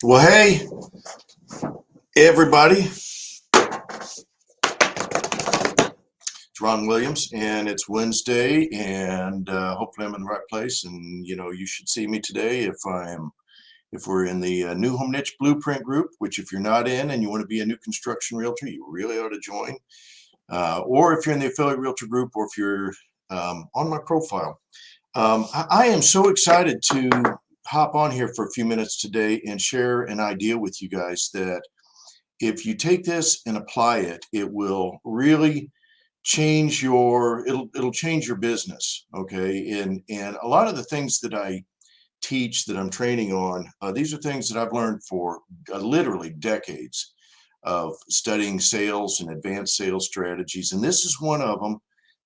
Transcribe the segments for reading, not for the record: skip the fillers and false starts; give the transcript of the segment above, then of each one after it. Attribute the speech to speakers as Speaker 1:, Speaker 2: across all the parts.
Speaker 1: Well, hey, everybody. It's Ron Williams, and it's Wednesday, and hopefully I'm in the right place. And you should see me today if we're in the New Home Niche Blueprint group. Which, if you're not in and you want to be a new construction realtor, you really ought to join. Or if you're in the affiliate realtor group, or if you're on my profile. I am so excited to hop on here for a few minutes today and share an idea with you guys that if you take this and apply it, it will really change it'll change your business. Okay. And a lot of the things that I teach, that I'm training on, these are things that I've learned for literally decades of studying sales and advanced sales strategies. And this is one of them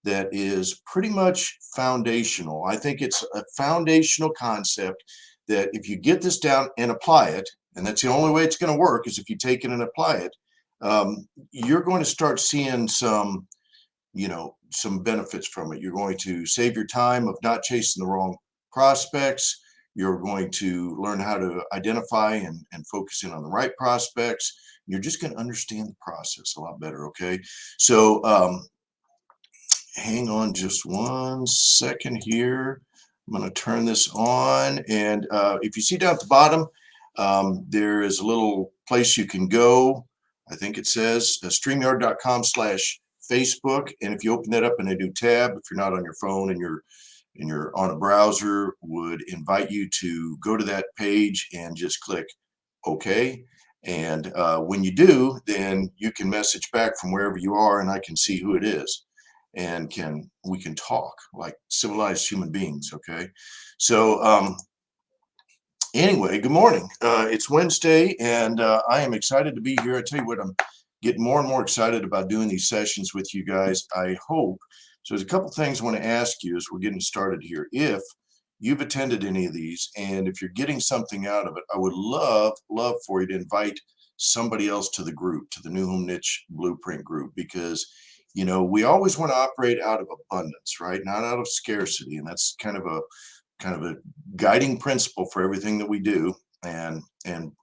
Speaker 1: that is pretty much foundational. I think it's a foundational concept that if you get this down and apply it, and that's the only way it's going to work, is if you take it and apply it, you're going to start seeing some benefits from it. You're going to save your time of not chasing the wrong prospects. You're going to learn how to identify and focus in on the right prospects. You're just going to understand the process a lot better. Okay. So hang on just 1 second here. I'm going to turn this on. And if you see down at the bottom, there is a little place you can go. I think it says StreamYard.com/Facebook. And if you open that up in a new tab, if you're not on your phone and you're on a browser, would invite you to go to that page and just click OK. And when you do, then you can message back from wherever you are, and I can see who it is, and we can talk like civilized human beings. Okay. So anyway, good morning. It's Wednesday, and I am excited to be here. I tell you what, I'm getting more and more excited about doing these sessions with you guys. I hope so. There's a couple things I want to ask you as we're getting started here. If you've attended any of these, and if you're getting something out of it, I would love for you to invite somebody else to the group, to the New Home Niche Blueprint group, because we always want to operate out of abundance, right? Not out of scarcity. And that's kind of a guiding principle for everything that we do. And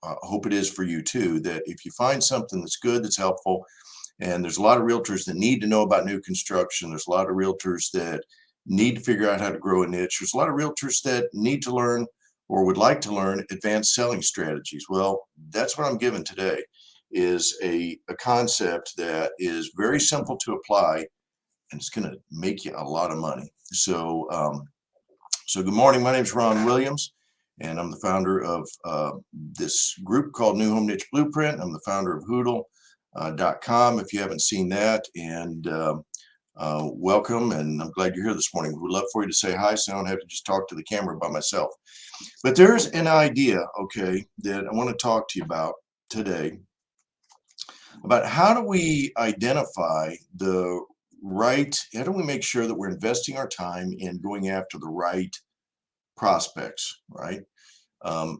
Speaker 1: hope it is for you too, that if you find something that's good, that's helpful, and there's a lot of realtors that need to know about new construction. There's a lot of realtors that need to figure out how to grow a niche. There's a lot of realtors that need to learn or would like to learn advanced selling strategies. Well, that's what I'm giving today, is a concept that is very simple to apply, and it's going to make you a lot of money. So good morning. My name is Ron Williams, and I'm the founder of this group called New Home Niche Blueprint. I'm the founder of Hoodle.com, if you haven't seen that. And welcome, and I'm glad you're here this morning. We'd love for you to say hi so I don't have to just talk to the camera by myself. But there's an idea, okay, that I want to talk to you about today, about how do we identify how do we make sure that we're investing our time in going after the right prospects, right? I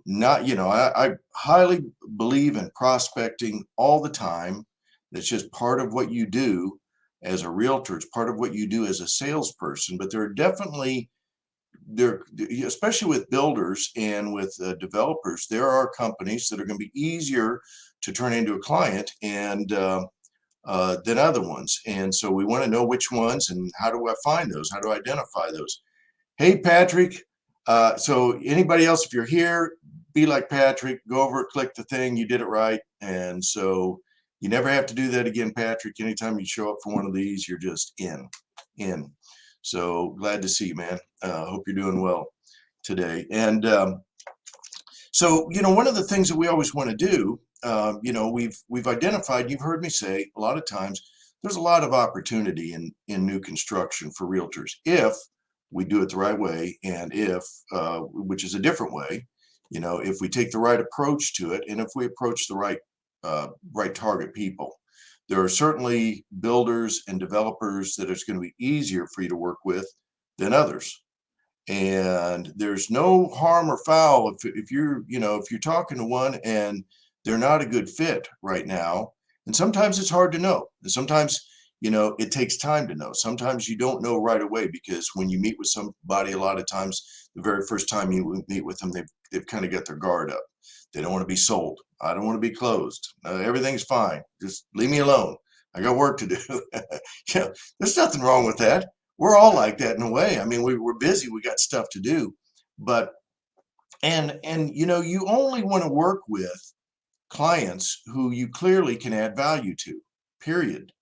Speaker 1: highly believe in prospecting all the time. It's just part of what you do as a realtor. It's part of what you do as a salesperson. But there are definitely especially with builders and with developers, there are companies that are going to be easier to turn into a client than other ones. And so we want to know which ones, and how do I find those? How do I identify those? Hey, Patrick. So anybody else, if you're here, be like Patrick, go over, click the thing, you did it right. And so you never have to do that again, Patrick. Anytime you show up for one of these, you're just in. So glad to see you, man. Hope you're doing well today. And so, one of the things that we always want to do, we've identified, you've heard me say a lot of times, there's a lot of opportunity in new construction for realtors if we do it the right way, and which is a different way, if we take the right approach to it, and if we approach the right target people. There are certainly builders and developers that it's going to be easier for you to work with than others. And there's no harm or foul if you're talking to one and they're not a good fit right now. And sometimes it's hard to know. And sometimes it takes time to know. Sometimes you don't know right away, because when you meet with somebody, a lot of times the very first time you meet with them, they've kind of got their guard up. They don't want to be sold. I don't want to be closed. Everything's fine. Just leave me alone. I got work to do. Yeah, there's nothing wrong with that. We're all like that in a way. I mean, we're busy. We got stuff to do, but and you only want to work with clients who you clearly can add value to. Period.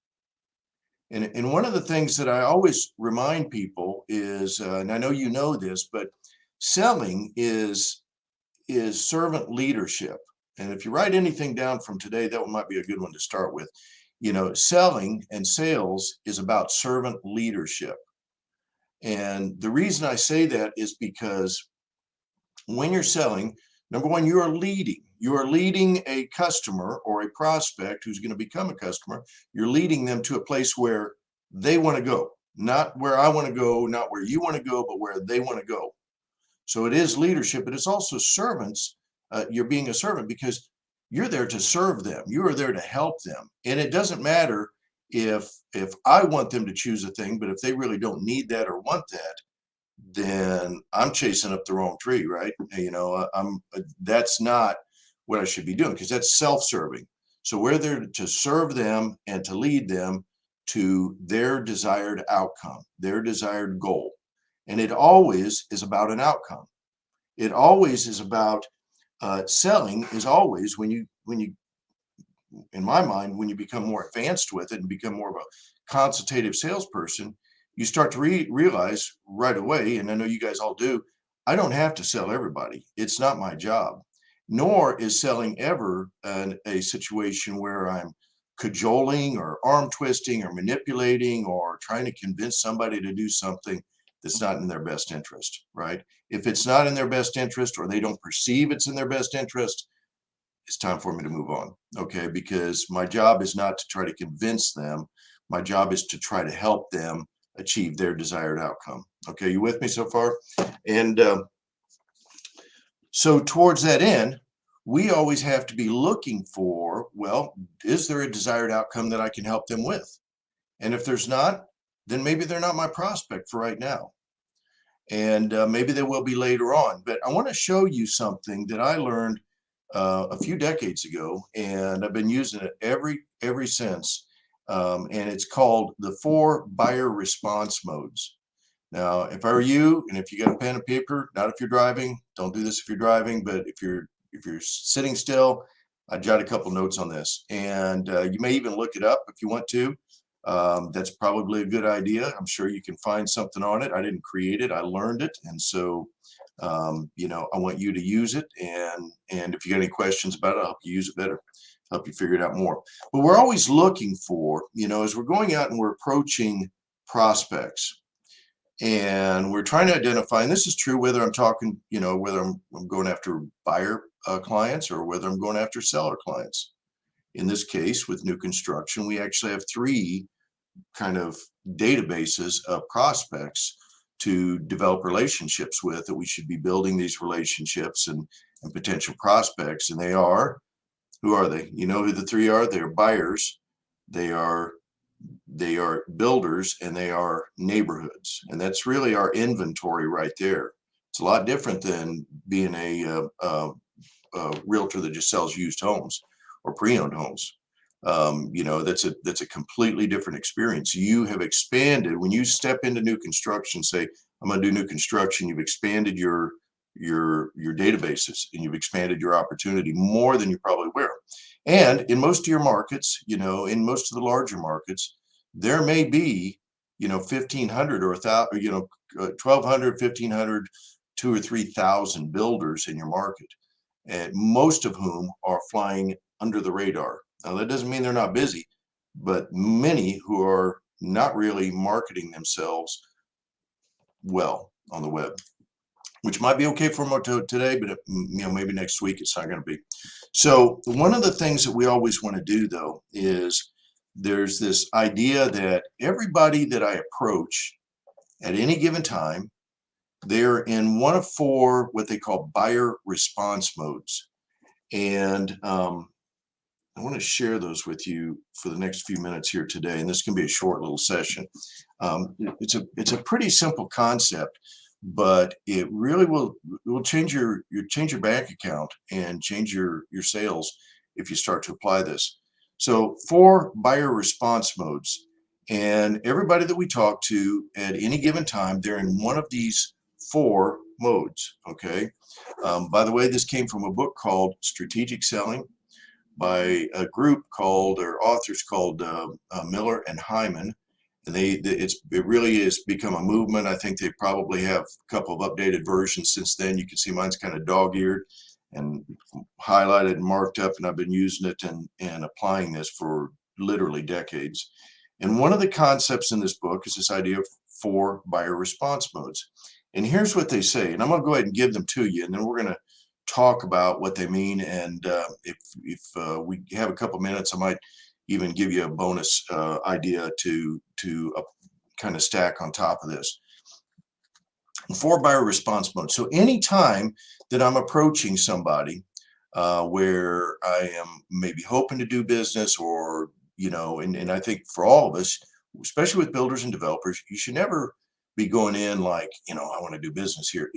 Speaker 1: And one of the things that I always remind people is, and I know you know this, but selling is servant leadership. And if you write anything down from today, that one might be a good one to start with. Selling and sales is about servant leadership. And the reason I say that is because when you're selling, number one, you are leading. You are leading a customer or a prospect who's going to become a customer. You're leading them to a place where they want to go, not where I want to go, not where you want to go, but where they want to go. So it is leadership, but it's also servants. You're being a servant because you're there to serve them. You are there to help them. And it doesn't matter if I want them to choose a thing, but if they really don't need that or want that, then I'm chasing up the wrong tree, right? That's not what I should be doing because that's self-serving. So we're there to serve them and to lead them to their desired outcome, their desired goal. And it always is about an outcome. It always is about selling is always when you, in my mind, when you become more advanced with it and become more of a consultative salesperson, you start to realize right away, and I know you guys all do, I don't have to sell everybody. It's not my job. Nor is selling ever a situation where I'm cajoling or arm twisting or manipulating or trying to convince somebody to do something that's not in their best interest, right? If it's not in their best interest or they don't perceive it's in their best interest, it's time for me to move on, okay? Because my job is not to try to convince them. My job is to try to help them achieve their desired outcome. Okay, you with me so far? And so towards that end, we always have to be looking for, well, is there a desired outcome that I can help them with? And if there's not, then maybe they're not my prospect for right now. And maybe they will be later on. But I want to show you something that I learned a few decades ago, and I've been using it ever since. And it's called the 4 buyer response modes. Now, if I were you, and if you got a pen and paper, not if you're driving, don't do this if you're driving, but if you're sitting still, I'd jot a couple notes on this, and you may even look it up if you want to. That's probably a good idea. I'm sure you can find something on it. I didn't create it; I learned it, and so I want you to use it. And if you got any questions about it, I'll help you use it better, help you figure it out more. But we're always looking for, as we're going out and we're approaching prospects. And we're trying to identify, and this is true whether I'm talking, whether I'm going after buyer clients or whether I'm going after seller clients. In this case, with new construction, we actually have 3 kind of databases of prospects to develop relationships with, that we should be building these relationships and potential prospects. And who are they? You know who the 3 are? They're buyers, they are builders, and they are neighborhoods. And that's really our inventory right there. It's a lot different than being a realtor that just sells used homes or pre-owned homes. That's a completely different experience. You have expanded when you step into new construction. Say, I'm going to do new construction. You've expanded your databases, and you've expanded your opportunity more than you probably were. And in most of your markets, in most of the larger markets, there may be 1,500 or 1,000, 1,200, 1,500, 2,000 or 3,000 builders in your market, and most of whom are flying under the radar. Now, that doesn't mean they're not busy, but many who are not really marketing themselves well on the web, which might be okay for them today, but maybe next week it's not going to be. So one of the things that we always want to do, though, is there's this idea that everybody that I approach at any given time, they're in one of 4 what they call buyer response modes. And I want to share those with you for the next few minutes here today, and this can be a short little session. It's a pretty simple concept. but it really will change your bank account and change your sales if you start to apply this. So 4 buyer response modes, and everybody that we talk to at any given time, they're in one of these 4 modes. Okay. By the way, this came from a book called Strategic Selling by a group called, or authors called, Miller and Hyman. And it really has become a movement. I think they probably have a couple of updated versions since then. You can see mine's kind of dog-eared and highlighted and marked up, and I've been using it and applying this for literally decades. And one of the concepts in this book is this idea of 4 buyer response modes. And here's what they say, and I'm going to go ahead and give them to you, and then we're going to talk about what they mean. And if we have a couple minutes, I might even give you a bonus idea to kind of stack on top of this. 4 buyer response mode. So anytime that I'm approaching somebody where I am maybe hoping to do business, or and I think for all of us, especially with builders and developers, you should never be going in like, I want to do business here.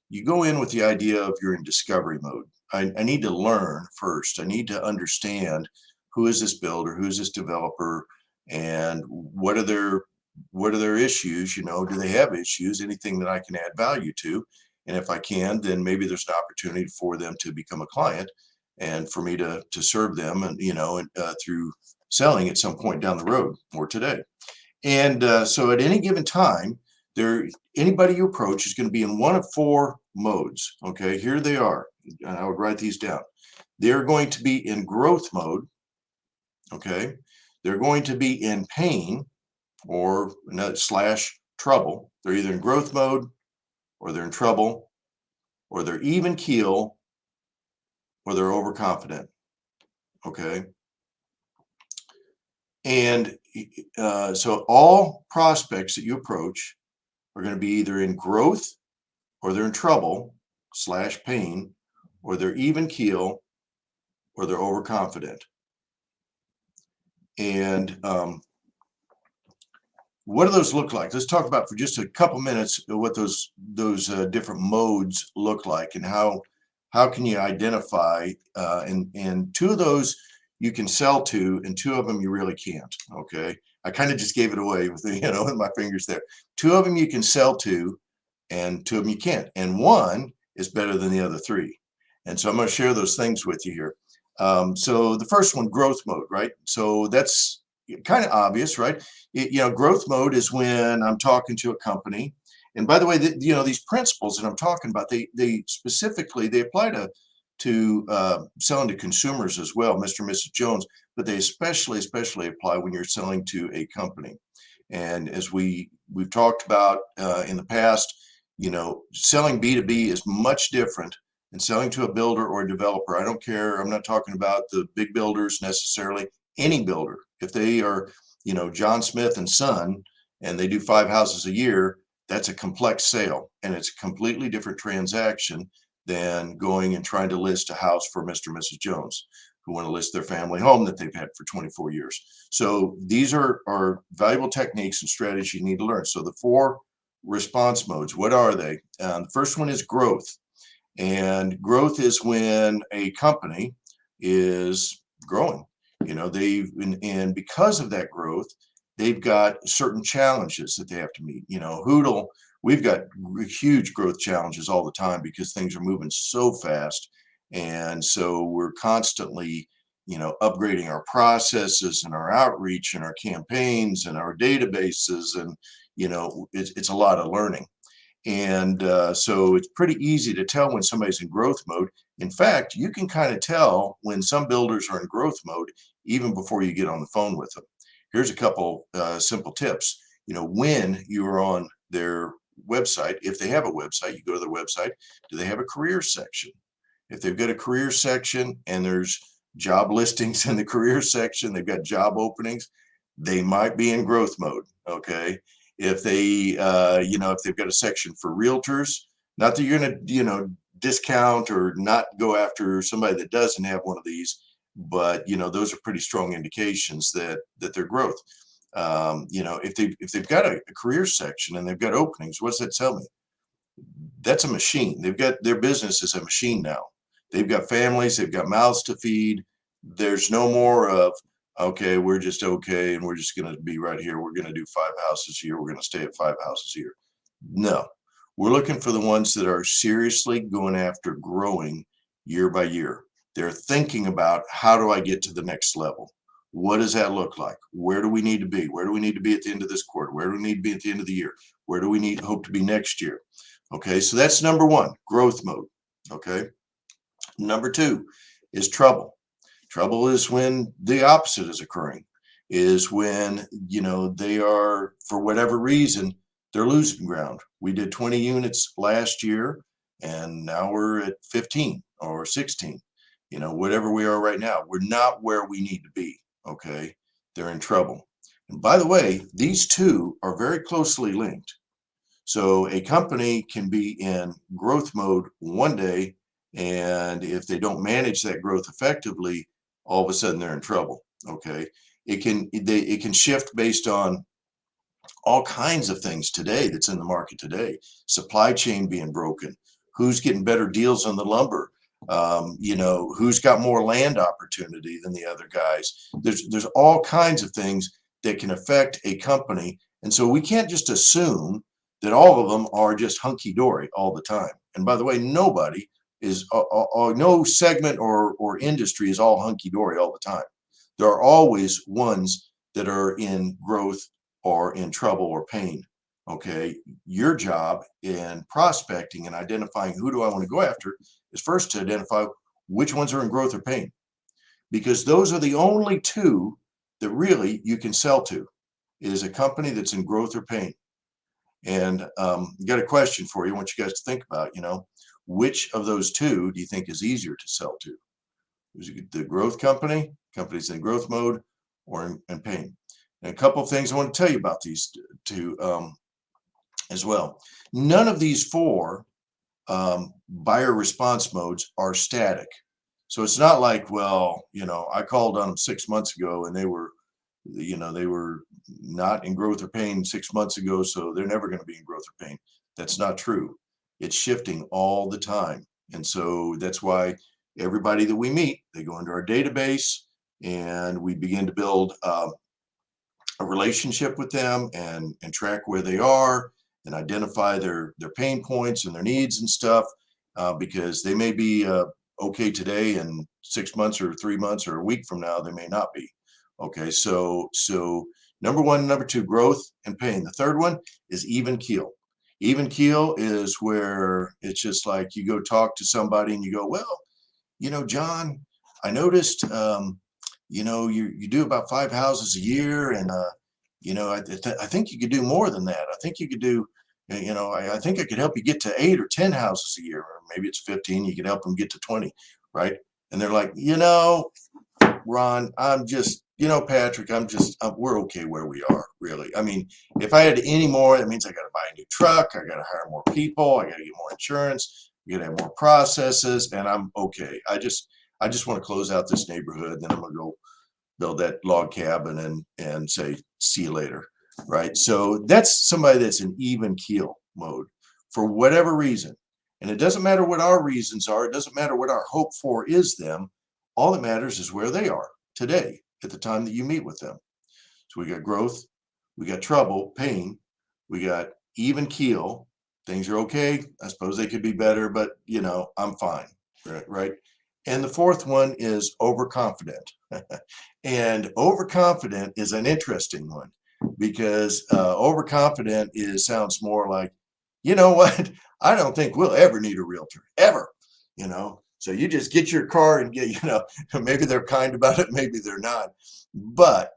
Speaker 1: You go in with the idea of you're in discovery mode. I need to learn first. I need to understand, who is this builder, who is this developer, and what are their issues. Do they have issues, anything that I can add value to? And if I can, then maybe there's an opportunity for them to become a client and for me to serve them, and through selling at some point down the road or today. And so at any given time, anybody you approach is going to be in one of 4 modes. Okay, here they are. And I would write these down. They're going to be in growth mode. Okay, they're going to be in pain or / trouble. They're either in growth mode, or they're in trouble, or they're even keel, or they're overconfident. Okay, and so all prospects that you approach are going to be either in growth, or they're in trouble / pain, or they're even keel, or they're overconfident. And what do those look like? Let's talk about for just a couple minutes what those different modes look like, and how can you identify. And 2 of those you can sell to, and 2 of them you really can't. Okay, I kind of just gave it away with with my fingers there. 2 of them you can sell to, and 2 of them you can't. And 1 is better than the other 3. And so I'm going to share those things with you here. So the first one, growth mode, right? So that's kind of obvious, right? Growth mode is when I'm talking to a company. And by the way, these principles that I'm talking about, they specifically, they apply to selling to consumers as well, Mr. and Mrs. Jones, but they especially apply when you're selling to a company. And as we've talked about in the past, selling B2B is much different than selling to a builder or a developer. I don't care. I'm not talking about the big builders necessarily. Any builder, if they are, John Smith and Son, and they do 5 houses a year, that's a complex sale, and it's a completely different transaction than going and trying to list a house for Mr. and Mrs. Jones, who want to list their family home that they've had for 24 years. So these are valuable techniques and strategies you need to learn. So the 4 response modes, what are they? The first one is growth. And growth is when a company is growing. And because of that growth, they've got certain challenges that they have to meet. Hoodle, we've got huge growth challenges all the time because things are moving so fast. And so we're constantly, upgrading our processes and our outreach and our campaigns and our databases. And, it's a lot of learning. And so it's pretty easy to tell when somebody's in growth mode. In fact, you can kind of tell when some builders are in growth mode even before you get on the phone with them. Here's a couple simple tips. When you are on their website, if they have a website, you go to their website. Do they have a career section? If they've got a career section and there's job listings in the career section, they've got job openings, they might be in growth mode. Okay. If they, if they've got a section for realtors, not that you're going to, discount or not go after somebody that doesn't have one of these, but those are pretty strong indications that they're growth. If they've got a career section and they've got openings, what does that tell me? that's a machine. They've got their business is a machine now. They've got families, they've got mouths to feed. There's no more of, okay, we're just okay and we're just going to be right here. We're going to do 5 houses a year. We're going to stay at 5 houses a year. No, we're looking for the ones that are seriously going after growing year by year. They're thinking about, how do I get to the next level? What does that look like? Where do we need to be? Where do we need to be at the end of this quarter? Where do we need to be at the end of the year? Where do we need hope to be next year? Okay, so that's number one, growth mode. Okay, number two is trouble. Trouble is when the opposite is occurring, is when, they are, for whatever reason, they're losing ground. We did 20 units last year, and now we're at 15 or 16. Whatever we are right now, we're not where we need to be. Okay, they're in trouble. And by the way, these two are very closely linked. So a company can be in growth mode one day, and if they don't manage that growth effectively, all of a sudden they're in trouble. Okay, it can shift based on all kinds of things today that's in the market today. Supply chain being broken, who's getting better deals on the lumber, who's got more land opportunity than the other guys. There's all kinds of things that can affect a company, and so we can't just assume that all of them are just hunky-dory all the time. And by the way, nobody is, no segment or industry is all hunky-dory all the time. There are always ones that are in growth or in trouble or pain. Okay, your job in prospecting and identifying who do I want to go after is first to identify which ones are in growth or pain, because those are the only two that really you can sell to, is a company that's in growth or pain. And got a question for you. I want you guys to think about, which of those two do you think is easier to sell to? Is it the growth company, companies in growth mode, or in pain? And a couple of things I want to tell you about these two as well. None of these four buyer response modes are static. So it's not like, well, I called on them 6 months ago and they were not in growth or pain 6 months ago, so they're never going to be in growth or pain. That's not true. It's shifting all the time. And so that's why everybody that we meet, they go into our database and we begin to build a relationship with them and track where they are and identify their pain points and their needs and stuff, because they may be okay today, and 6 months or 3 months or a week from now, they may not be. Okay, so number one, number two, growth and pain. The third one is even keel. Even keel is where it's just like you go talk to somebody and you go, well, John, I noticed, you do about 5 houses a year, and I think you could do more than that. I think you could do, I think I could help you get to 8 or 10 houses a year, or maybe it's 15. You could help them get to 20, right? And they're like, Ron, I'm just, Patrick, we're okay where we are, really. I mean, if I had any more, that means I got to buy a new truck. I got to hire more people. I got to get more insurance. We got to have more processes, and I'm okay. I just want to close out this neighborhood. Then I'm going to go build that log cabin and say, see you later. Right. So that's somebody that's in even keel mode for whatever reason. And it doesn't matter what our reasons are. It doesn't matter what our hope for is them. All that matters is where they are today at the time that you meet with them. So we got growth, we got trouble, pain, we got even keel. Things are okay. I suppose they could be better, but I'm fine. Right. And the fourth one is overconfident. And overconfident is an interesting one, because overconfident sounds more like, you know what? I don't think we'll ever need a realtor, ever. So you just get your car and get, maybe they're kind about it, maybe they're not. But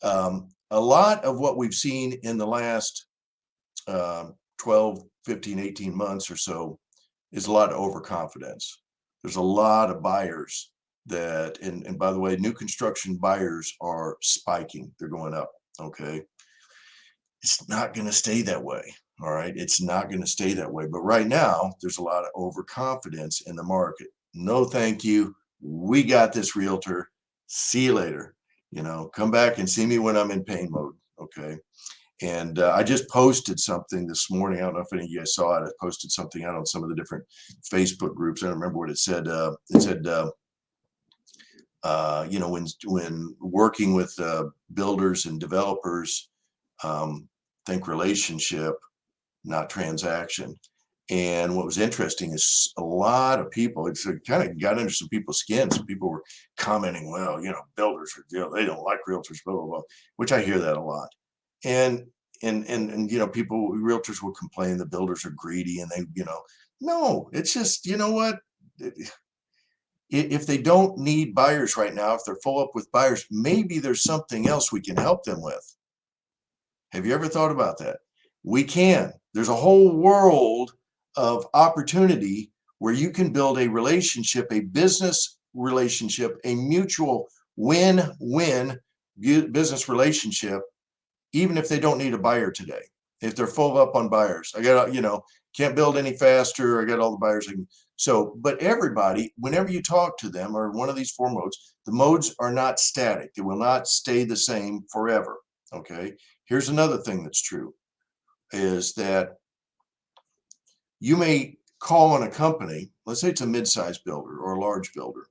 Speaker 1: a lot of what we've seen in the last 12, 15, 18 months or so is a lot of overconfidence. There's a lot of buyers that, and by the way, new construction buyers are spiking. They're going up. Okay. It's not going to stay that way. All right. It's not going to stay that way. But right now, there's a lot of overconfidence in the market. No, thank you. We got this, realtor. See you later. Come back and see me when I'm in pain mode. Okay. And I just posted something this morning. I don't know if any of you guys saw it. I posted something out on some of the different Facebook groups. I don't remember what it said. It said, when working with builders and developers, think relationship, not transaction. And what was interesting is a lot of people, it's kind of got under some people's skin. Some people were commenting, well, builders are, they don't like realtors, blah, blah, blah, which I hear that a lot. And people, realtors will complain the builders are greedy and no, it's just, what? If they don't need buyers right now, if they're full up with buyers, maybe there's something else we can help them with. Have you ever thought about that? We can. There's a whole world of opportunity where you can build a relationship, a business relationship, a mutual win-win business relationship, even if they don't need a buyer today. If they're full up on buyers, I got, can't build any faster. I got all the buyers. But everybody, whenever you talk to them or one of these four modes, the modes are not static. They will not stay the same forever. Okay. Here's another thing that's true is that you may call on a company, let's say it's a mid-sized builder or a large builder,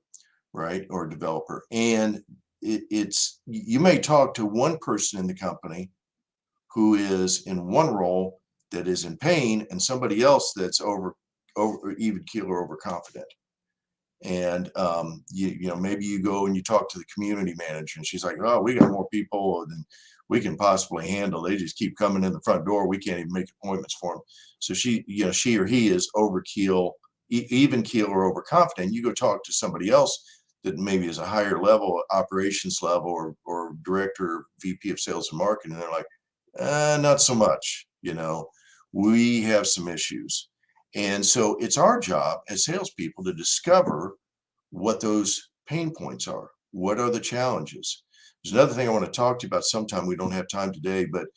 Speaker 1: right? Or a developer. And you may talk to one person in the company who is in one role that is in pain and somebody else that's over even keel or overconfident. And maybe you go and you talk to the community manager and she's like, oh, we got more people than we can possibly handle. They just keep coming in the front door. We can't even make appointments for them. So she or he is over keel, even keel or overconfident. You go talk to somebody else that maybe is a higher level, operations level, or director, VP of sales and marketing. And they're like, not so much. We have some issues. And so it's our job as salespeople to discover what those pain points are. What are the challenges? There's another thing I want to talk to you about sometime. We don't have time today, but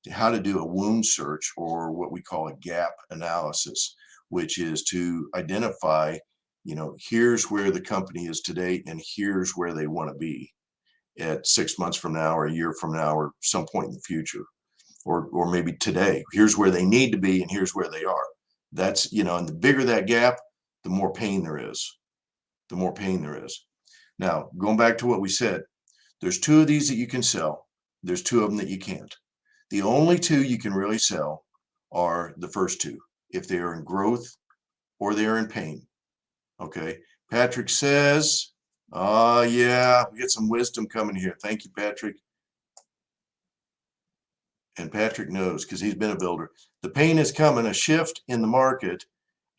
Speaker 1: how to do a wound search, or what we call a gap analysis, which is to identify, here's where the company is today and here's where they want to be at 6 months from now or a year from now or some point in the future, or maybe today. Here's where they need to be and here's where they are. That's, and the bigger that gap, the more pain there is. The more pain there is. Now, going back to what we said, there's two of these that you can sell. There's two of them that you can't. The only two you can really sell are the first two, if they are in growth or they are in pain. Okay. Patrick says, oh, yeah, we get some wisdom coming here. Thank you, Patrick. And Patrick knows because he's been a builder. The pain is coming. A shift in the market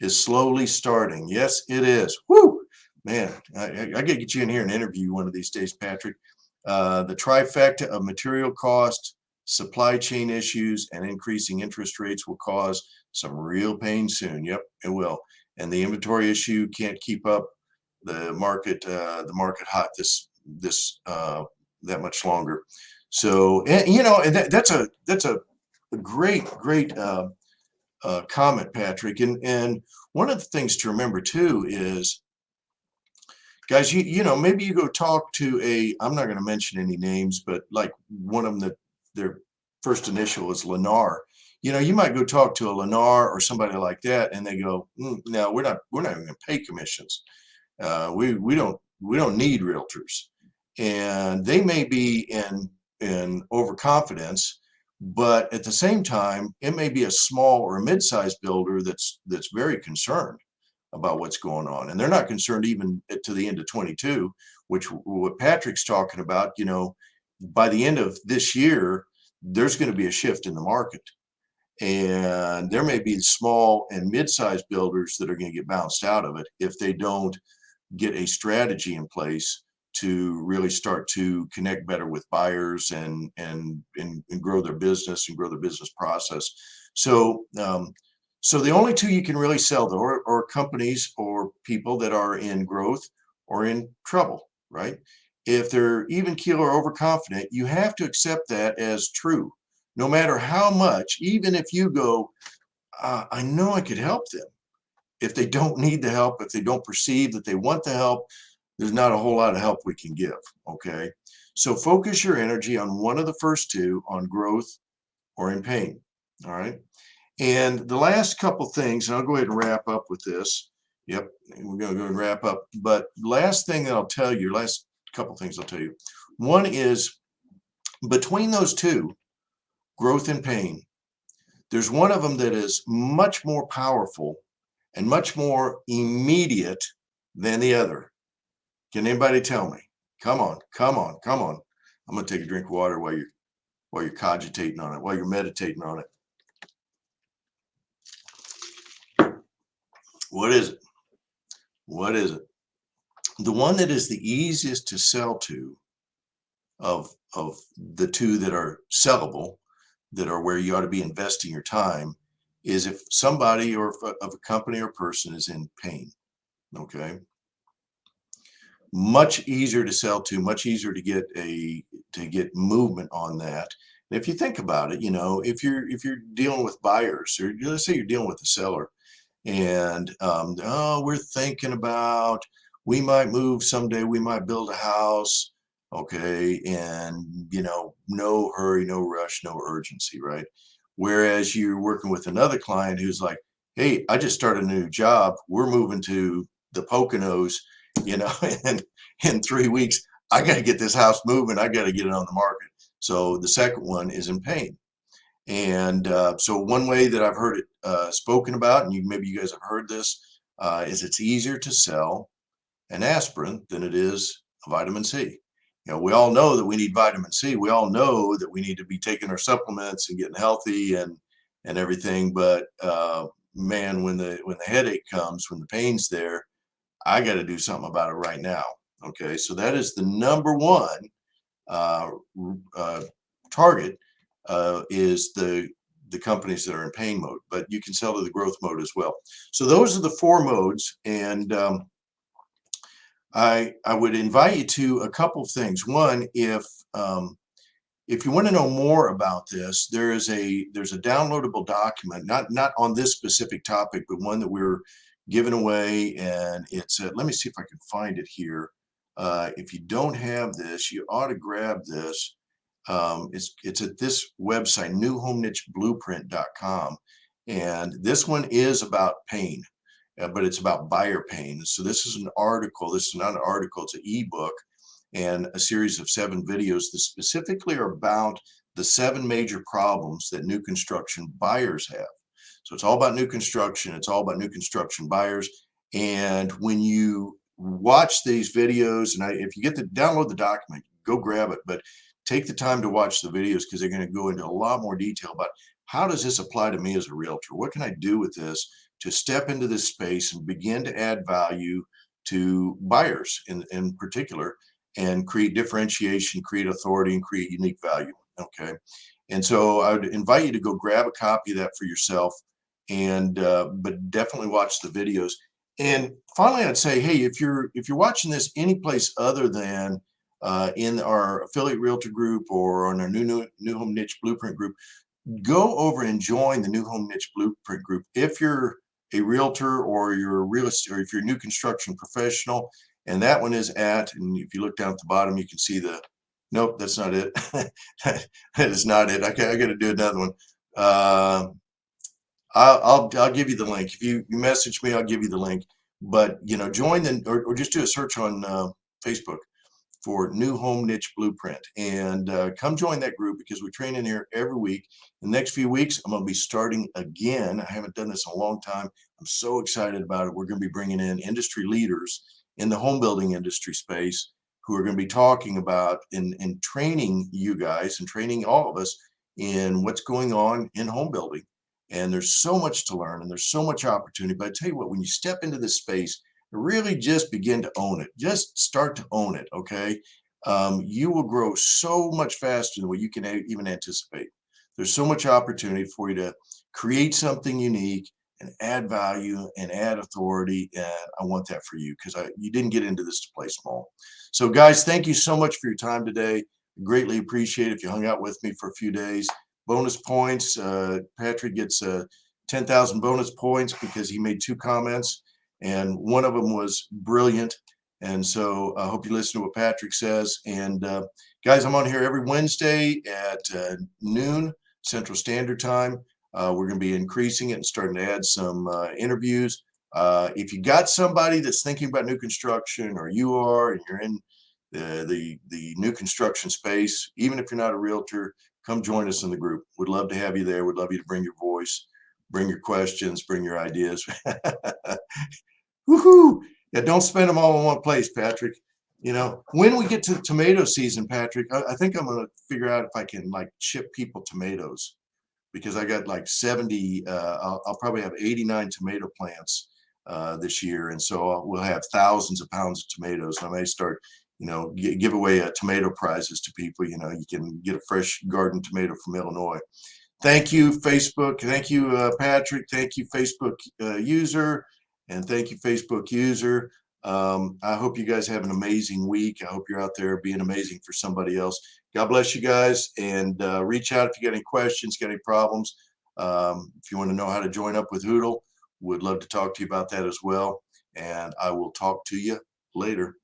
Speaker 1: is slowly starting. Yes, it is. Woo! Man, I got to get you in here and interview you one of these days, Patrick. The trifecta of material cost, supply chain issues, and increasing interest rates will cause some real pain soon. Yep, it will. And the inventory issue can't keep up the market hot that much longer. So, and that's a great comment, Patrick. And one of the things to remember too is, guys, maybe you go talk to I'm not going to mention any names, but like one of them that their first initial is Lennar. You might go talk to a Lennar or somebody like that, and they go, no, we're not even going to pay commissions. We don't need realtors, and they may be in overconfidence, but at the same time, it may be a small or a mid-sized builder that's very concerned about what's going on, and they're not concerned even to the end of 22, which what Patrick's talking about. By the end of this year, there's going to be a shift in the market, and there may be small and mid-sized builders that are going to get bounced out of it if they don't get a strategy in place to really start to connect better with buyers and grow their business and grow their business process. So the only two you can really sell are companies or people that are in growth or in trouble, right? If they're even keel or overconfident, you have to accept that as true, no matter how much. Even if you go, I know I could help them. If they don't need the help, if they don't perceive that they want the help, there's not a whole lot of help we can give. Okay. So focus your energy on one of the first two, on growth or in pain. All right. And the last couple things, and I'll go ahead and wrap up with this. Yep, we're going to go and wrap up. But last thing that I'll tell you, last couple things I'll tell you. One is between those two, growth and pain, there's one of them that is much more powerful and much more immediate than the other. Can anybody tell me? Come on, come on, come on. I'm going to take a drink of water while you're cogitating on it, while you're meditating on it. What is it? What is it? The one that is the easiest to sell to of the two that are sellable, that are where you ought to be investing your time, is if somebody or if of a company or person is in pain. Okay. Much easier to sell to, much easier to get movement on that. And if you think about it, if you're dealing with buyers, or let's say you're dealing with a seller, and oh, we're thinking about, we might move someday, we might build a house, okay, and no hurry, no rush, no urgency, right? Whereas you're working with another client who's like, hey, I just started a new job, we're moving to the Poconos, and in 3 weeks I got to get this house moving, I got to get it on the market. So the second one is in pain. And so one way that I've heard it spoken about, and maybe you guys have heard this, is it's easier to sell an aspirin than it is a vitamin C. We all know that we need vitamin C. We all know that we need to be taking our supplements and getting healthy and everything. But man, when the headache comes, when the pain's there, I got to do something about it right now. Okay, so that is the number one uh, target, is the companies that are in pain mode, but you can sell to the growth mode as well. So those are the four modes, and I would invite you to a couple of things. One, if you want to know more about this, there's a downloadable document, not on this specific topic, but one that we're giving away, and it's let me see if I can find it here. If you don't have this, you ought to grab this. It's at this website, newhomenicheblueprint.com, and this one is about pain, but it's about buyer pain. So this is an article. This is not an article. It's an ebook and a series of 7 videos that specifically are about the 7 major problems that new construction buyers have. So it's all about new construction. It's all about new construction buyers. And when you watch these videos, and if you get to download the document, go grab it, but take the time to watch the videos, because they're going to go into a lot more detail about how does this apply to me as a realtor? What can I do with this to step into this space and begin to add value to buyers in particular, and create differentiation, create authority, and create unique value. Okay. And so I would invite you to go grab a copy of that for yourself, and but definitely watch the videos. And finally, I'd say, hey, if you're watching this any place other than in our affiliate realtor group or on our new home niche blueprint group, go over and join the new home niche blueprint group. If you're a realtor, or you're a real estate, or if you're a new construction professional, and that one is at, and if you look down at the bottom, you can see nope, that's not it. That is not it. I got to do another one. I'll give you the link. If you message me, I'll give you the link. But join or just do a search on Facebook for New Home Niche Blueprint, and come join that group, because we're training here every week. The next few weeks, I'm going to be starting again. I haven't done this in a long time. I'm so excited about it. We're going to be bringing in industry leaders in the home building industry space, who are going to be talking about and training you guys and training all of us in what's going on in home building. And there's so much to learn, and there's so much opportunity. But I tell you what, when you step into this space, really just begin to own it. Just start to own it, okay? You will grow so much faster than what you can even anticipate. There's so much opportunity for you to create something unique and add value and add authority, and I want that for you, because you didn't get into this to play small. So guys, thank you so much for your time today. Greatly appreciate it if you hung out with me for a few days. Bonus points, Patrick gets 10,000 bonus points because he made 2 comments, and one of them was brilliant. And so I hope you listen to what Patrick says. And guys, I'm on here every Wednesday at noon Central Standard Time. We're going to be increasing it and starting to add some interviews. If you got somebody that's thinking about new construction, or you are, and you're in the new construction space, even if you're not a realtor, come join us in the group. We'd love to have you there. We'd love you to bring your voice, bring your questions, bring your ideas. Woohoo! Yeah, don't spend them all in one place, Patrick. You know, when we get to tomato season, Patrick, I think I'm going to figure out if I can like ship people tomatoes, because I got like 70. I'll probably have 89 tomato plants this year, and so we'll have thousands of pounds of tomatoes. And I may start, give away tomato prizes to people. You know, you can get a fresh garden tomato from Illinois. Thank you, Facebook. Thank you, Patrick. Thank you, Facebook user. And thank you, Facebook user. I hope you guys have an amazing week. I hope you're out there being amazing for somebody else. God bless you guys. And reach out if you got any questions, got any problems. If you want to know how to join up with Hoodle, would love to talk to you about that as well. And I will talk to you later.